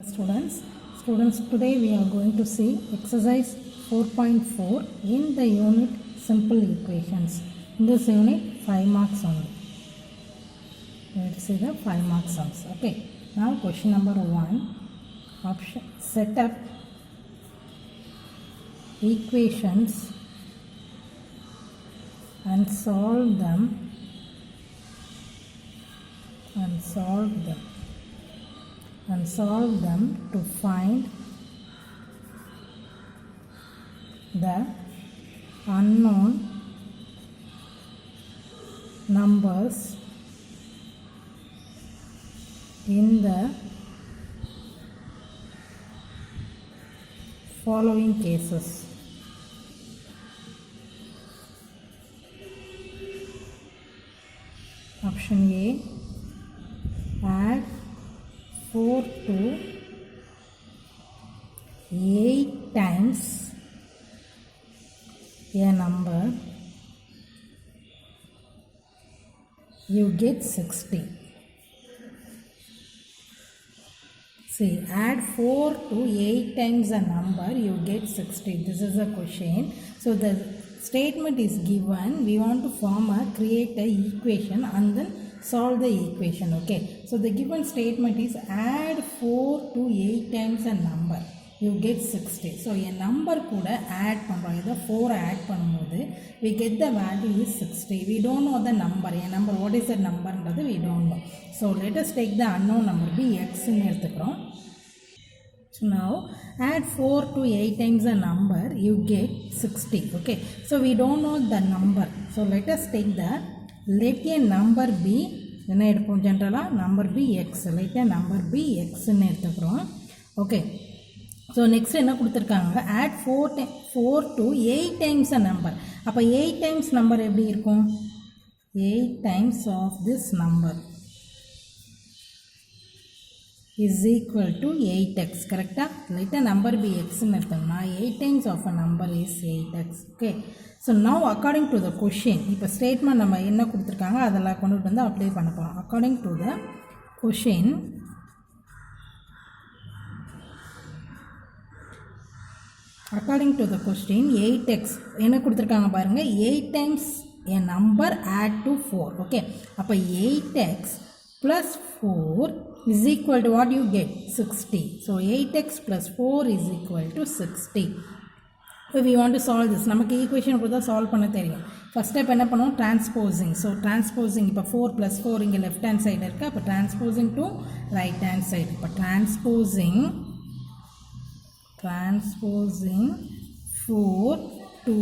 Students, today we are going to see exercise 4.4 in the unit simple equations. In this unit, 5 marks only. Let's see the 5 mark sums. Okay, now question number 1. Option: set up equations and solve them to find the unknown numbers in the following cases. Option A, add 4 to 8 times a number, you get 60. See, add 4 to 8 times a number, you get 60. This is a question. So the statement is given. We want to create a equation and then solve the equation. Okay, so the given statement is add 4 to 8 times a number, you get 60. So a number kuda add பண்றோம். இத 4 add பண்ணும்போது we get the value is 60. We don't know the number. A number, what is the number ன்றது we don't know. So let us take the unknown number be x ன்னு எடுத்துக்கிறோம். So now add 4 to 8 times a number, you get 60. Okay, so we don't know the number. So let us take the let a number be என்ன எடுப்போம் ஜெனரலா number be x. Let a number be x ன்னு எடுத்துக்கிறோம். Okay, so next என்ன கொடுத்திருக்காங்க add 4 to 8 times a number. அப்ப 8 times number எப்படி இருக்கும்? 8 times of this number is equal to 8x. correct? Let a number be x ன்னு எடுத்தோம்னா 8 times of a number is 8x. okay, so now according to the question, இப்ப statement நம்ம என்ன கொடுத்திருக்காங்க அதெல்லாம் கொண்டு வந்து அப்ளை பண்ண போறோம். according to the question, according to the question 8x என்ன கொடுத்திருக்காங்க பாருங்க, 8 times a number add to 4. okay, அப்ப 8x plus 4 is equal to what you get? 60. So 8x plus 4 is equal to 60. So we want to solve this. நமக்கு equation கொடுத்தா solve பண்ண தெரியும். First step என்ன பண்ணுவோம்? டிரான்ஸ்போசிங். ஸோ டிரான்ஸ்போசிங் இப்போ 4 + 4 இங்கே left hand side இருக்குது. அப்போ transposing to right hand side. இப்போ transposing 4 to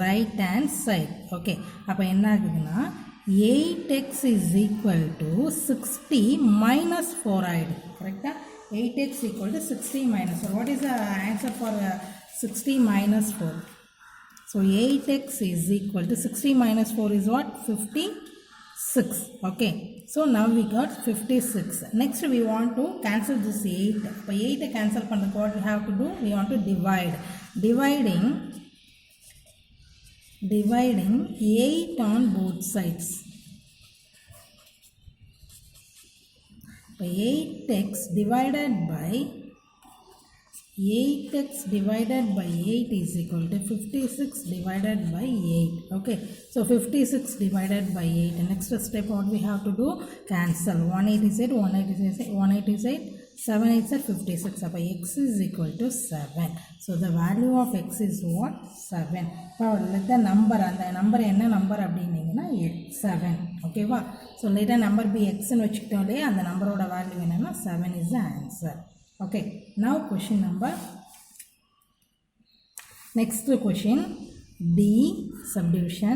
right hand side. Okay, அப்போ என்ன ஆகுதுன்னா 8x is equal to 60 minus 4 ஆயிடுது. கரெக்டா? 8x equal to 60 minus 4. What is the answer for 60 minus 4? So 8x is equal to 60 minus 4 is what? 56. Okay, so now we got 56. Next we want to cancel this 8. இப்போ 8 cancel பண்ணுறதுக்கு what we have to do? We want to divide. Dividing 8 on both sides. So 8x divided by 8 is equal to 56 divided by 8. okay, so 56 divided by 8. Next step what we have to do? Cancel. 188 7 8 are 56. அப்போ x is equal to 7. So the value of x is what? 7. இப்போ let the number, அந்த number என்ன number அப்படின்னீங்கன்னா 7. ஓகேவா? So let the number be x ன்னு வச்சுக்கிட்டோம் இல்லையா, அந்த நம்பரோட வேல்யூ என்னன்னா 7 is the answer. okay, now question number, next question, D subdivision.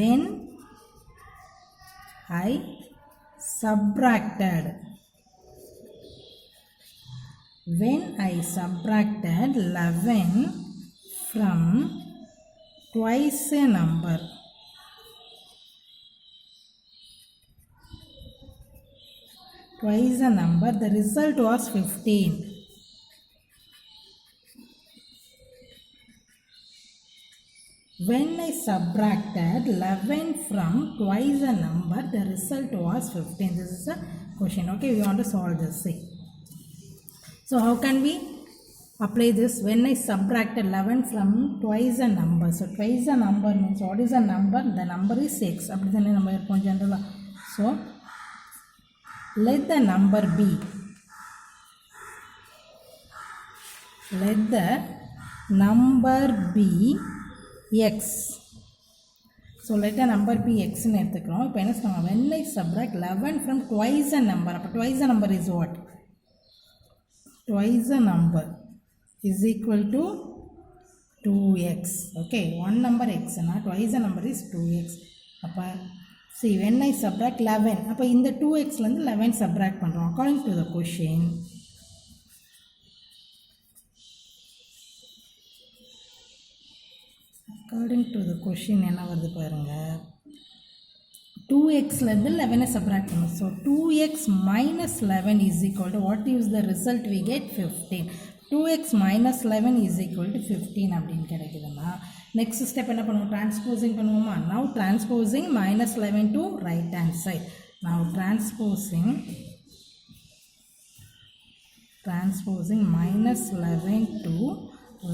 When I subtracted 11 from twice a number, the result was 15. When I subtracted 11 from twice a number, the result was 15. This is a question. Okay, we want to solve this. See. So how can we apply this? When I subtract 11 from twice a number, so twice a number means what is a number? The number is 6. So let the number be, let the number be x. So let the number be x in எடுத்துக்கிறோம். இப்போ என்ன சொல்லுவாங்க? When I subtract 11 from twice a number, அப்போ twice a number is what? Twice a number is equal to 2x. Okay, one number x na twice a number is 2x. அப்போ see when I subtract 11, அப்போ இந்த 2x லேருந்து 11 subtract பண்ணுறோம். According to the question, என்ன வருது பாருங்க, 2x லேருந்து 11 subtract பண்ணும். So 2x minus 11 is equal to what is the result we get? 15. 2x minus 11 is equal to 15 அப்படின்னு கிடைக்குதுன்னா நெக்ஸ்ட் ஸ்டெப் என்ன பண்ணுவோம்? டிரான்ஸ்போசிங் பண்ணுவோமா? now transposing minus 11 to right hand side. now transposing minus 11 to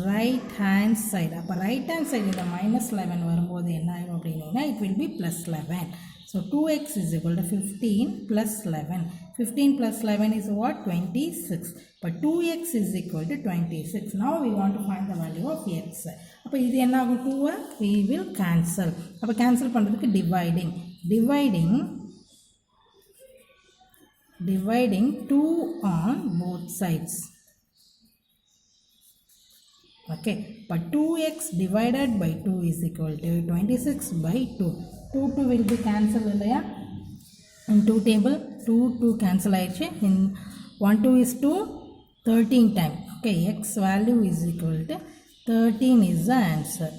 right hand side. அப்போ right hand side இந்த minus 11 வரும்போது என்ன ஆகும் அப்படின்னா it will be plus 11. So 2x is equal to 15 plus 11. 15 plus 11 is what? 26. But 2x is equal to 26. Now we want to find the value of x. அப்போ இது என்ன ஆகும்? 2 we will cancel. அப்போ cancel பண்ணுறதுக்கு dividing 2 on both sides. Okay, but 2x divided by 2 is equal to 26 by 2. 2 will be cancelled இல்லையா? In 2 table 2 cancel ஆயிடுச்சு. In 1 2 is 2, 13 time. Okay, x value is equal to 13 is the answer.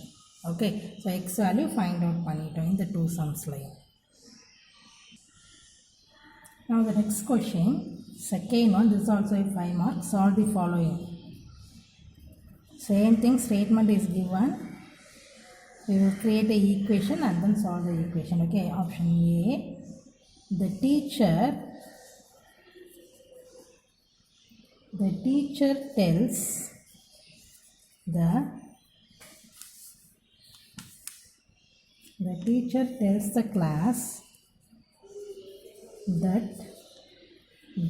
Okay, so x value find out பண்ணிட்டோம் இந்த 2 sums லையும். Now the next question, second one, this is also a 5 marks. Solve the following. Same thing, statement is given. We will create an equation and then solve the equation. Okay, option A, the teacher tells the class that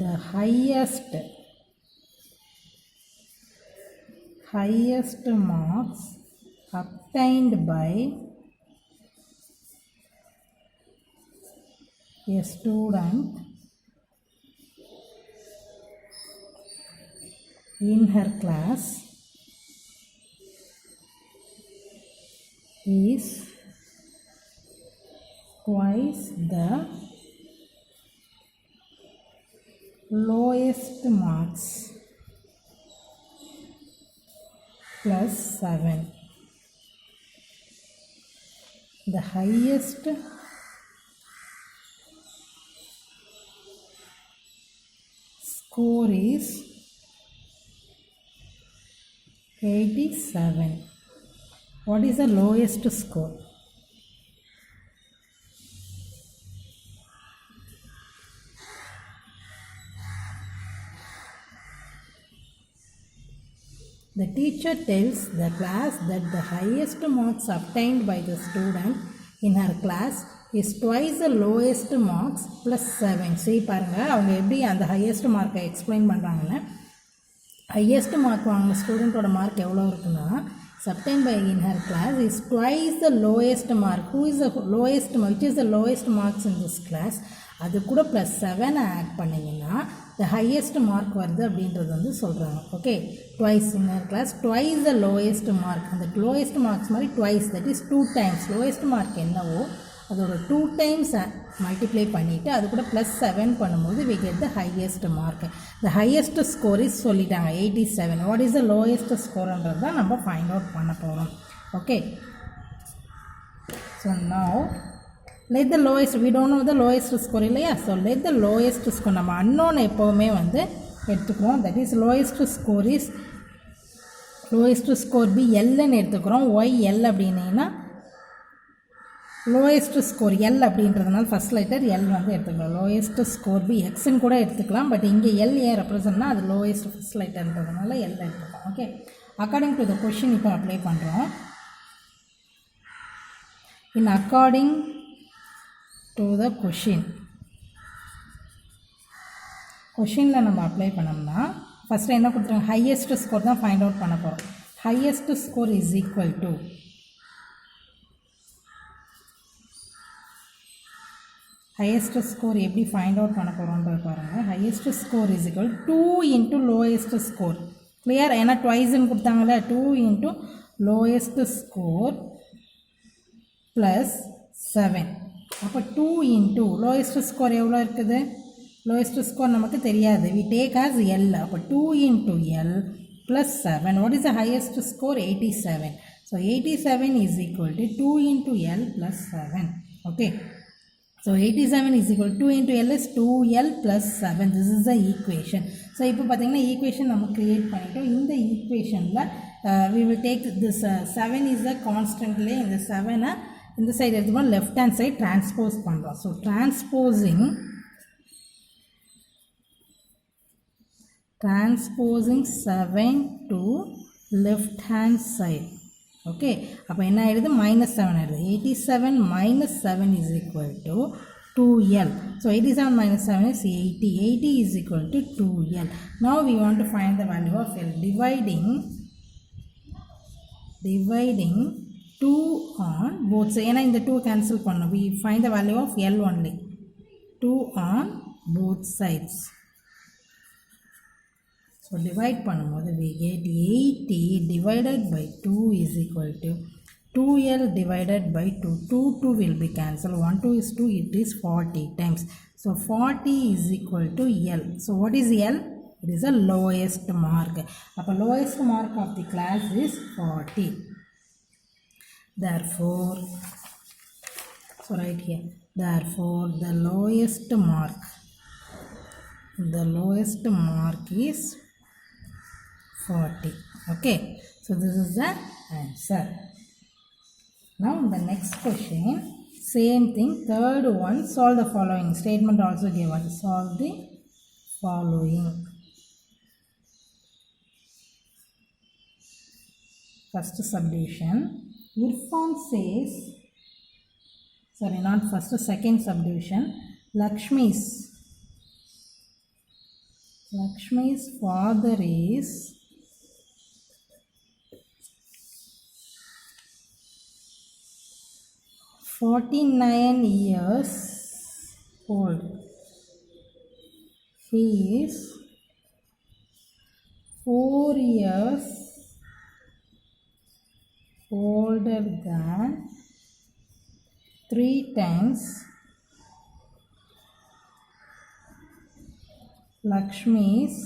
the highest marks obtained by a student in her class is twice the lowest marks plus 7. The highest score is 87. What is the lowest score? The teacher tells the class that the highest marks obtained by the student in her class is twice the lowest marks plus 7. See பாருங்க அவங்க எப்படி அந்த highest mark-ஐ explain பண்ணுறாங்கன்னா, highest mark வாங்கின ஸ்டூடெண்ட்டோட mark எவ்வளோ இருக்குன்னா, obtained by in her class is twice the lowest mark. Who is the lowest mark? Which is the lowest marks in this class? அது கூட ப்ளஸ் 7 ஆட் பண்ணிங்கன்னா the highest mark வருது அப்படின்றது வந்து சொல்கிறாங்க. Okay, twice in her class, twice the lowest mark. அந்த lowest marks மாதிரி twice, that is 2 times. lowest mark என்னவோ அதோட 2 times மல்டிப்ளை பண்ணிவிட்டு அது கூட ப்ளஸ் 7 பண்ணும்போது we get the highest mark. the highest score is சொல்லிட்டாங்க 87. what is the lowest scoreன்றது தான் நம்ம ஃபைண்ட் அவுட் பண்ண போகிறோம். Okay, so now let the lowest, we don't know the lowest score இல்லையா, so let the lowest score நம்ம unknown எப்போவுமே வந்து எடுத்துக்கிறோம். that is lowest score be Lன்னு எடுத்துக்கிறோம். y L அப்படின்னீங்கன்னா லோயஸ்ட் ஸ்கோர் எல் அப்படின்றதுனால ஃபஸ்ட் லெட்டர் எல் வந்து எடுத்துக்கலாம். லோயஸ்ட் ஸ்கோர் பி எக்ஸ்ன்னு கூட எடுத்துக்கலாம். பட் இங்கே எல் ஏன் ரெப்ரசன்ட்னா அது லோயஸ்ட் ஃபஸ்ட் லெட்டர்ன்றதுனால எல் எடுத்துக்கலாம். Okay, according to the question இப்போ அப்ளை பண்ணுறோம். இன் அக்கார்டிங் டு த கொஷினில் நம்ம அப்ளை பண்ணோம்னா ஃபஸ்ட்டு என்ன கொடுத்துருங்க, ஹையஸ்ட் ஸ்கோர் தான் ஃபைண்ட் அவுட் பண்ண போகிறோம். Highest score is equal to highest score எப்படி find out பண்ண போகிறோன்றது பாருங்கள். highest score is equal 2 into lowest score. clear? ஏன்னா twiceன்னு கொடுத்தாங்களே, 2 into lowest score plus 7. அப்போ 2 into lowest score எவ்வளோ இருக்குது? lowest score நமக்கு தெரியாது, we take as L. அப்போ 2 into L plus 7. what is the highest score? 87. so 87 is equal to 2 into L plus 7. okay, so 87 is equal to 2 into L is 2L plus 7. This is the equation. So இப்போ பார்த்தீங்கன்னா equation நம்ம create பண்ணிட்டோம். இந்த ஈக்குவேஷனில் we will take this 7 is the constantly இந்த 7 இந்த side எடுத்துக்கோம், left hand side transpose பண்ணுறோம். So transposing 7 to left hand side. Okay, அப்போ என்ன ஆகிடுது? -7 ஆகிடுது. 87 minus 7 is equal to 2L. so 87 minus 7 is 80. 80 is equal to 2L. now we want to find the value of L. dividing 2 on both sides. ஏன்னா இந்த 2 cancel பண்ணோம், we find the value of L only. 2 on both sides. so divide பண்ணும்போது we get 80 divided by 2 is equal to 2L divided by 2. 2 will be cancelled. 1 2 is 2, it is 40 times. so 40 is equal to L. so what is L? it is the lowest mark. அப்போ lowest mark of the class is 40. therefore, so right here, therefore the lowest mark is 40. okay, so this is the answer. now the next question, same thing, third one, solve the following statement. also given, solve the following. first subdivision, Irfan says, sorry, not first, second subdivision, Lakshmi's father is 49 years old. He is 4 years older than 3 times Lakshmi's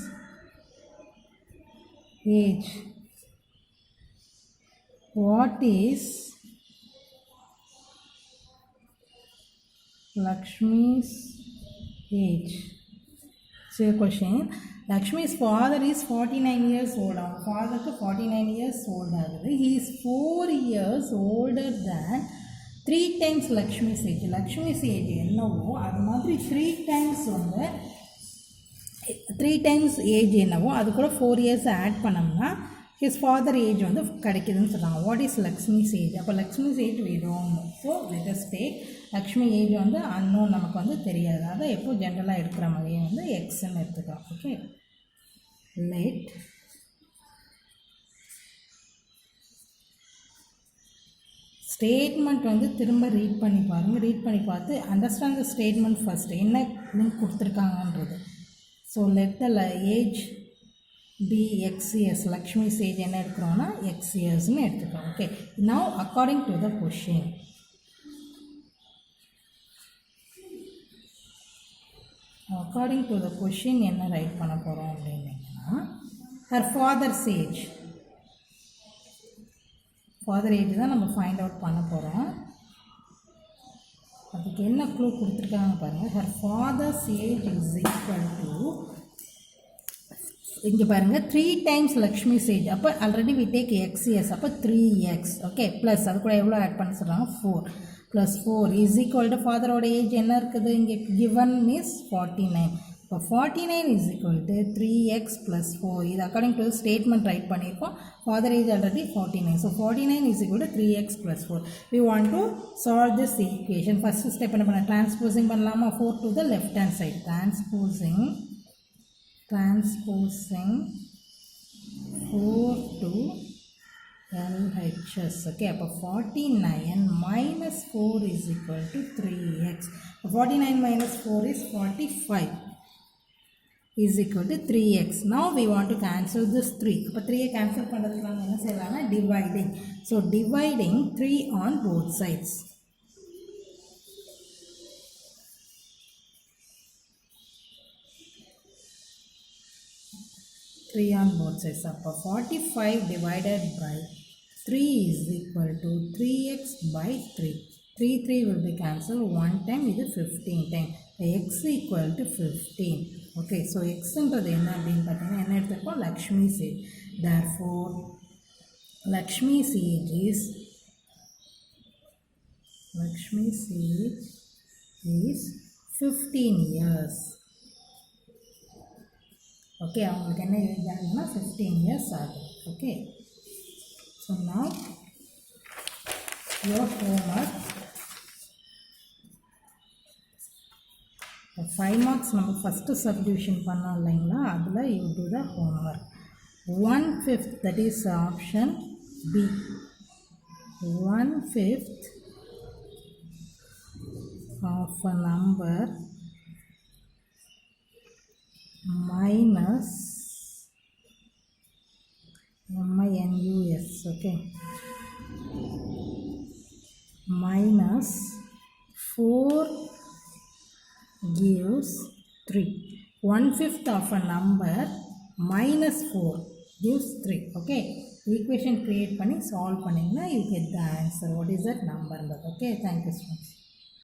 age. What is Lakshmi's age? So question, Lakshmi's father is 49 years old. Our father is 49 years old. He is 4 years older than 3 times Lakshmi's age. Lakshmi's age என்னவோ அது மாதிரி 3 times வந்து 3 times age என்னவோ அது கூட 4 years add பண்ணோம்னா his father age வந்து கிடைக்குதுன்னு சொல்கிறாங்க. What is Lakshmi's age? அப்போ Lakshmi's age we don't know. So let us take Lakshmi age வந்து unknown, நமக்கு வந்து தெரியாது. அதை எப்போ ஜென்ரலாக எடுக்கிற மாதிரியே வந்து எக்ஸ்ன்னு எடுத்துக்கலாம். ஓகே, லெட் ஸ்டேட்மெண்ட் வந்து திரும்ப ரீட் பண்ணி பாருங்கள். ரீட் பண்ணி பார்த்து அண்டர்ஸ்டாண்ட் த ஸ்டேட்மெண்ட் ஃபஸ்ட்டு என்ன லிங்க் கொடுத்துருக்காங்கன்றது. So let the age be X years. Lakshmi's age என்ன எடுக்கிறோன்னா எக்ஸ் இயர்ஸ்னு எடுத்துக்கிறோம். Okay, now according to the question, according to the question என்ன ரைட் பண்ண போகிறோம் அப்படின்னா, her father's age, father age தான் நம்ம ஃபைண்ட் அவுட் பண்ண போகிறோம். அதுக்கு என்ன க்ளூ கொடுத்துருக்காங்க பாருங்கள். Her father's age is equal to, இங்கே பாருங்கள் 3 times லக்ஷ்மிஸ் ஏஜ். அப்போ already we take x years, அப்போ 3x. ஓகே, ப்ளஸ் அது கூட எவ்வளோ ஆட் பண்ண சொல்கிறாங்க 4. plus 4 is equal to father oda age என்ன இருக்குது இங்கே given is 49 இப்போ 49 is equal to 3x plus 4 இது according to statement write பண்ணியிருக்கோம் father age already 49 so 49 is equal to 3x plus 4 we want to solve this equation first step என்ன பண்ண transposing பண்ணலாமா 4 to the left hand side transposing 4 to LHS okay அப்போ 49 minus 4 is equal to 3x 49 minus 4 is 45 is equal to 3x now we want to cancel this 3 அப்போ 3 cancel பண்ணுறதுக்கு நம்ம என்ன செய்யலாம்னா dividing so dividing 3 on both sides on both sides. So, 45 divided by 3 is equal to 3x by 3. 3 will be cancelled. 1 time is 15 time. X equal to 15. Okay, so x is Lakshmi's age. Therefore, Lakshmi's age is 15 years. Okay, அவங்களுக்கு என்ன age ஆகுதுன்னா 15 years ஆகுது okay so now your homework 5 marks நம்ம first subdivision பண்ணோம் இல்லைங்களா அதில் you do the homework 1/5 that is option B 1/5 of a number minus minus okay minus 4 gives 3 1/5 of a number minus 4 gives 3 okay equation create பண்ணி solve பண்ணிங்கன்னா you get the answer what is that number okay thank you so much